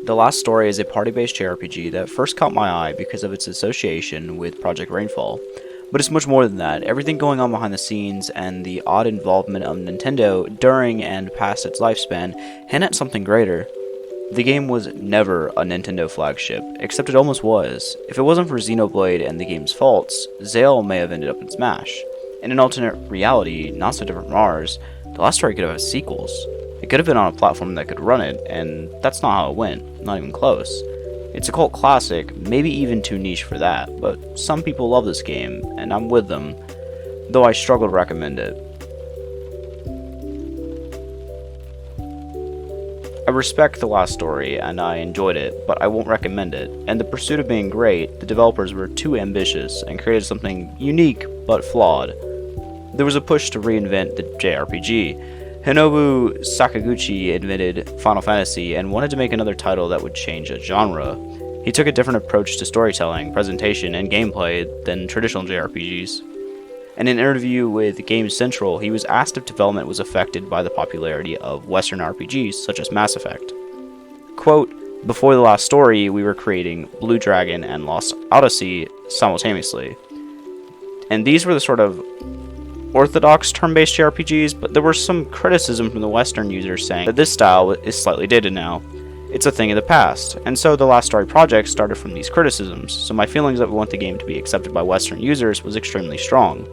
The Last Story is a party-based JRPG that first caught my eye because of its association with Project Rainfall. But it's much more than that. Everything going on behind the scenes and the odd involvement of Nintendo during and past its lifespan hint at something greater. The game was never a Nintendo flagship, except it almost was. If it wasn't for Xenoblade and the game's faults, Zale may have ended up in Smash. In an alternate reality, not so different from ours, The Last Story could have had sequels. It could have been on a platform that could run it, and that's not how it went, not even close. It's a cult classic, maybe even too niche for that, but some people love this game, and I'm with them, though I struggle to recommend it. I respect The Last Story, and I enjoyed it, but I won't recommend it. In the pursuit of being great, the developers were too ambitious and created something unique but flawed. There was a push to reinvent the JRPG. Hinobu Sakaguchi invented Final Fantasy and wanted to make another title that would change a genre. He took a different approach to storytelling, presentation, and gameplay than traditional JRPGs. In an interview with Game Central, he was asked if development was affected by the popularity of Western RPGs such as Mass Effect. Quote, "Before The Last Story, we were creating Blue Dragon and Lost Odyssey simultaneously. And these were the sort of orthodox turn-based JRPGs, but there was some criticism from the Western users saying that this style is slightly dated now. It's a thing of the past, and so the Last Story project started from these criticisms, so my feelings that we want the game to be accepted by Western users was extremely strong.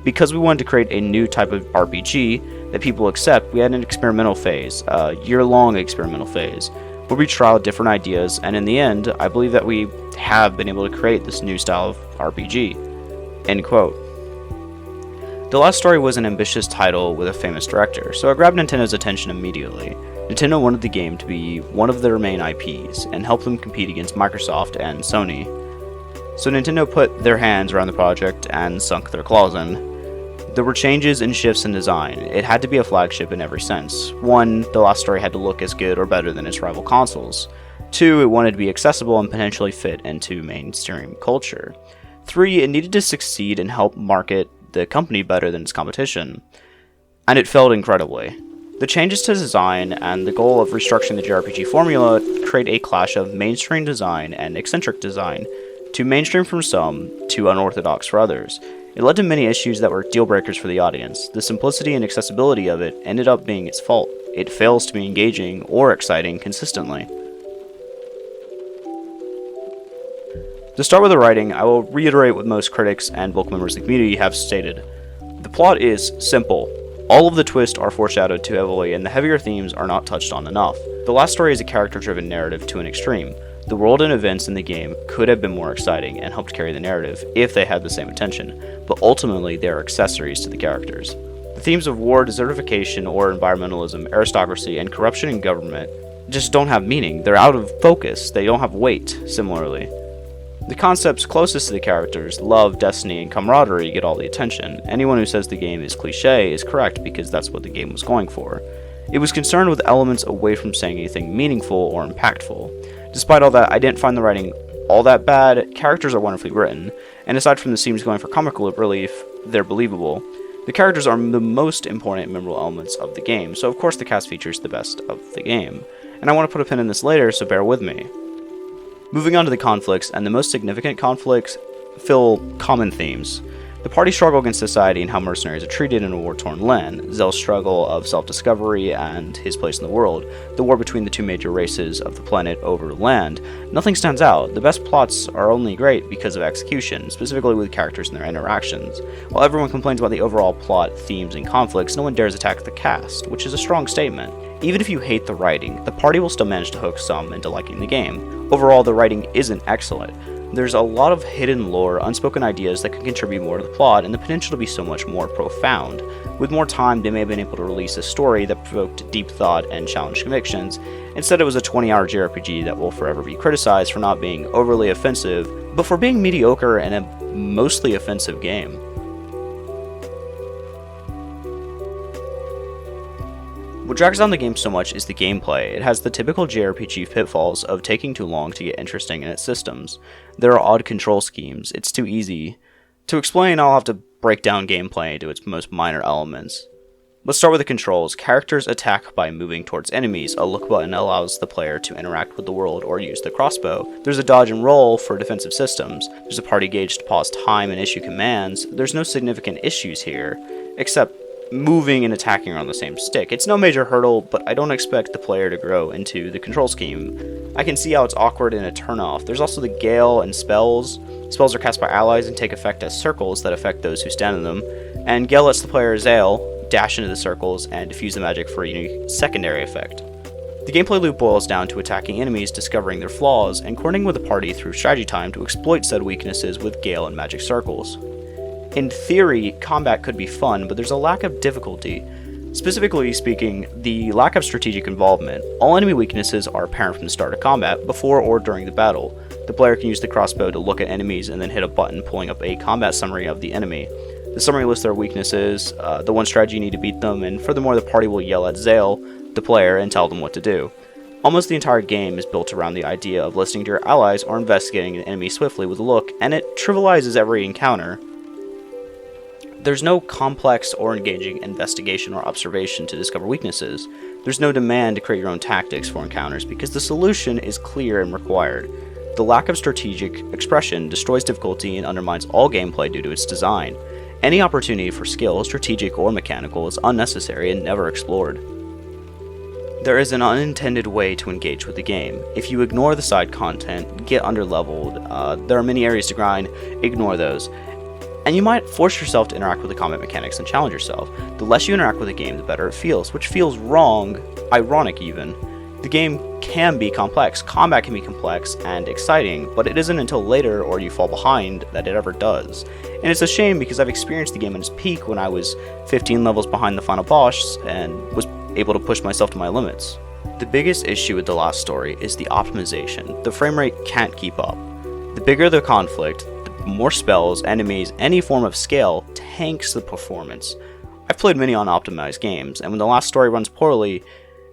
Because we wanted to create a new type of RPG that people accept, we had an experimental phase, a year-long experimental phase, where we trialed different ideas, and in the end, I believe that we have been able to create this new style of RPG." End quote. The Last Story was an ambitious title with a famous director, so it grabbed Nintendo's attention immediately. Nintendo wanted the game to be one of their main IPs, and help them compete against Microsoft and Sony. So Nintendo put their hands around the project and sunk their claws in. There were changes and shifts in design. It had to be a flagship in every sense. 1, The Last Story had to look as good or better than its rival consoles. 2, it wanted to be accessible and potentially fit into mainstream culture. 3, it needed to succeed and help market the company better than its competition. And it failed incredibly. The changes to design and the goal of restructuring the JRPG formula create a clash of mainstream design and eccentric design, too mainstream for some, too unorthodox for others. It led to many issues that were deal breakers for the audience. The simplicity and accessibility of it ended up being its fault. It fails to be engaging or exciting consistently. To start with the writing, I will reiterate what most critics and vocal members of the community have stated. The plot is simple. All of the twists are foreshadowed too heavily, and the heavier themes are not touched on enough. The Last Story is a character-driven narrative to an extreme. The world and events in the game could have been more exciting and helped carry the narrative if they had the same intention, but ultimately they are accessories to the characters. The themes of war, desertification, or environmentalism, aristocracy, and corruption in government just don't have meaning. They're out of focus. They don't have weight, similarly. The concepts closest to the characters, love, destiny, and camaraderie, get all the attention. Anyone who says the game is cliché is correct because that's what the game was going for. It was concerned with elements away from saying anything meaningful or impactful. Despite all that, I didn't find the writing all that bad. Characters are wonderfully written, and aside from the scenes going for comic relief, they're believable. The characters are the most important and memorable elements of the game, so of course the cast features the best of the game. And I want to put a pin in this later, so bear with me. Moving on to the conflicts, and the most significant conflicts fill common themes. The party struggle against society and how mercenaries are treated in a war-torn land, Zell's struggle of self-discovery and his place in the world, the war between the two major races of the planet over land. Nothing stands out. The best plots are only great because of execution, specifically with characters and their interactions. While everyone complains about the overall plot, themes, and conflicts, no one dares attack the cast, which is a strong statement. Even if you hate the writing, the party will still manage to hook some into liking the game. Overall, the writing isn't excellent. There's a lot of hidden lore, unspoken ideas that could contribute more to the plot, and the potential to be so much more profound. With more time, they may have been able to release a story that provoked deep thought and challenged convictions. Instead, it was a 20-hour JRPG that will forever be criticized for not being overly offensive, but for being mediocre and a mostly offensive game. What drags down the game so much is the gameplay. It has the typical JRPG pitfalls of taking too long to get interesting in its systems. There are odd control schemes, it's too easy. To explain, I'll have to break down gameplay into its most minor elements. Let's start with the controls. Characters attack by moving towards enemies. A look button allows the player to interact with the world or use the crossbow. There's a dodge and roll for defensive systems. There's a party gauge to pause time and issue commands. There's no significant issues here, except moving and attacking are on the same stick. It's no major hurdle, but I don't expect the player to grow into the control scheme. I can see how it's awkward and a turnoff. There's also the gale and spells. Spells are cast by allies and take effect as circles that affect those who stand in them. And gale lets the player Zale dash into the circles and diffuse the magic for a unique secondary effect. The gameplay loop boils down to attacking enemies, discovering their flaws, and coordinating with the party through strategy time to exploit said weaknesses with gale and magic circles. In theory, combat could be fun, but there's a lack of difficulty. Specifically speaking, the lack of strategic involvement. All enemy weaknesses are apparent from the start of combat, before or during the battle. The player can use the crossbow to look at enemies and then hit a button pulling up a combat summary of the enemy. The summary lists their weaknesses, the one strategy you need to beat them, and furthermore the party will yell at Zale, the player, and tell them what to do. Almost the entire game is built around the idea of listening to your allies or investigating an enemy swiftly with a look, and it trivializes every encounter. There's no complex or engaging investigation or observation to discover weaknesses. There's no demand to create your own tactics for encounters because the solution is clear and required. The lack of strategic expression destroys difficulty and undermines all gameplay due to its design. Any opportunity for skill, strategic or mechanical, is unnecessary and never explored. There is an unintended way to engage with the game. If you ignore the side content, get underleveled, there are many areas to grind, ignore those. And you might force yourself to interact with the combat mechanics and challenge yourself. The less you interact with the game, the better it feels, which feels wrong, ironic even. The game can be complex, combat can be complex and exciting, but it isn't until later or you fall behind that it ever does. And it's a shame because I've experienced the game at its peak when I was 15 levels behind the final boss and was able to push myself to my limits. The biggest issue with the last story is the optimization. The frame rate can't keep up. The bigger the conflict, the more spells, enemies, any form of scale tanks the performance. I've played many unoptimized games, and when the last story runs poorly,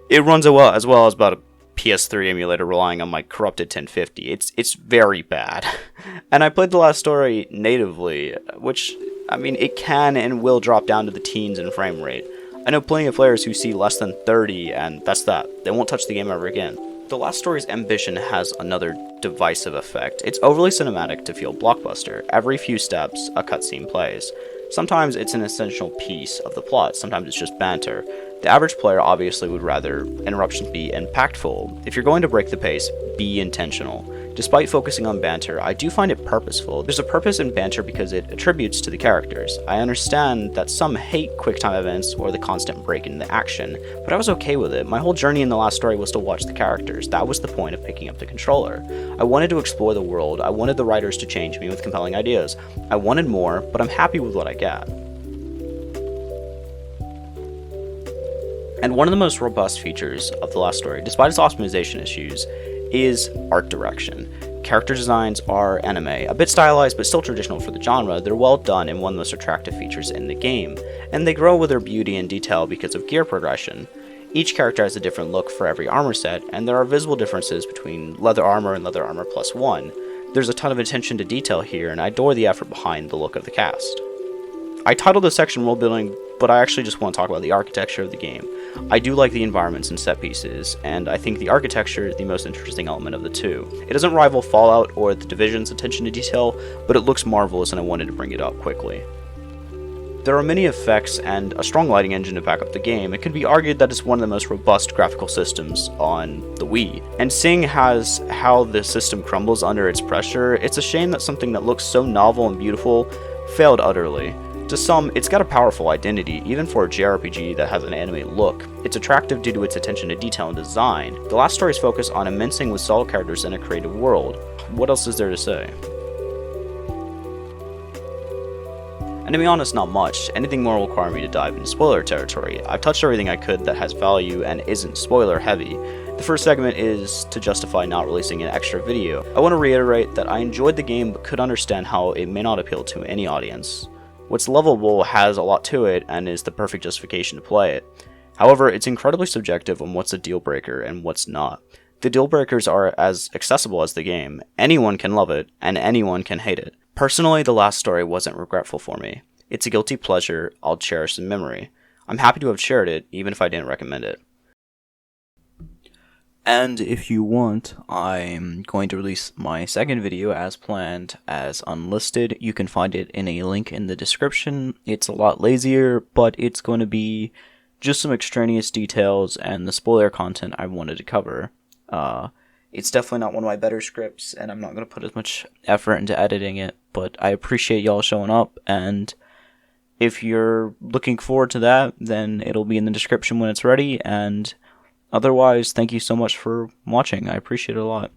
it runs as well as about a PS3 emulator relying on my corrupted 1050. It's very bad. And I played the last story natively, which, I mean, it can and will drop down to the teens in frame rate. I know plenty of players who see less than 30, and that's that. They won't touch the game ever again. The last story's ambition has another divisive effect. It's overly cinematic to feel blockbuster. Every few steps, a cutscene plays. Sometimes it's an essential piece of the plot, sometimes it's just banter. The average player obviously would rather interruptions be impactful. If you're going to break the pace, be intentional. Despite focusing on banter, I do find it purposeful. There's a purpose in banter because it attributes to the characters. I understand that some hate QuickTime events or the constant break in the action, but I was okay with it. My whole journey in the last story was to watch the characters. That was the point of picking up the controller. I wanted to explore the world. I wanted the writers to change me with compelling ideas. I wanted more, but I'm happy with what I got. And one of the most robust features of the last story, despite its optimization issues, is art direction. Character designs are anime, a bit stylized but still traditional for the genre. They're well done and one of the most attractive features in the game, and they grow with their beauty and detail because of gear progression. Each character has a different look for every armor set, and there are visible differences between leather armor and leather armor plus 1. There's a ton of attention to detail here, and I adore the effort behind the look of the cast. I titled this section World Building, but I actually just want to talk about the architecture of the game. I do like the environments and set pieces, and I think the architecture is the most interesting element of the two. It doesn't rival Fallout or The Division's attention to detail, but it looks marvelous and I wanted to bring it up quickly. There are many effects and a strong lighting engine to back up the game. It could be argued that it's one of the most robust graphical systems on the Wii. And seeing as how the system crumbles under its pressure, it's a shame that something that looks so novel and beautiful failed utterly. To some, it's got a powerful identity, even for a JRPG that has an anime look. It's attractive due to its attention to detail and design. The last story's focus on immensing with solid characters in a creative world. What else is there to say? And to be honest, not much. Anything more will require me to dive into spoiler territory. I've touched everything I could that has value and isn't spoiler heavy. The first segment is to justify not releasing an extra video. I want to reiterate that I enjoyed the game but could understand how it may not appeal to any audience. What's lovable has a lot to it and is the perfect justification to play it. However, it's incredibly subjective on what's a deal breaker and what's not. The deal breakers are as accessible as the game. Anyone can love it, and anyone can hate it. Personally, the last story wasn't regretful for me. It's a guilty pleasure I'll cherish in memory. I'm happy to have shared it, even if I didn't recommend it. And if you want, I'm going to release my second video as planned as unlisted. You can find it in a link in the description. It's a lot lazier, but it's going to be just some extraneous details and the spoiler content I wanted to cover. It's definitely not one of my better scripts, and I'm not going to put as much effort into editing it, but I appreciate y'all showing up, and if you're looking forward to that, then it'll be in the description when it's ready, and otherwise, thank you so much for watching. I appreciate it a lot.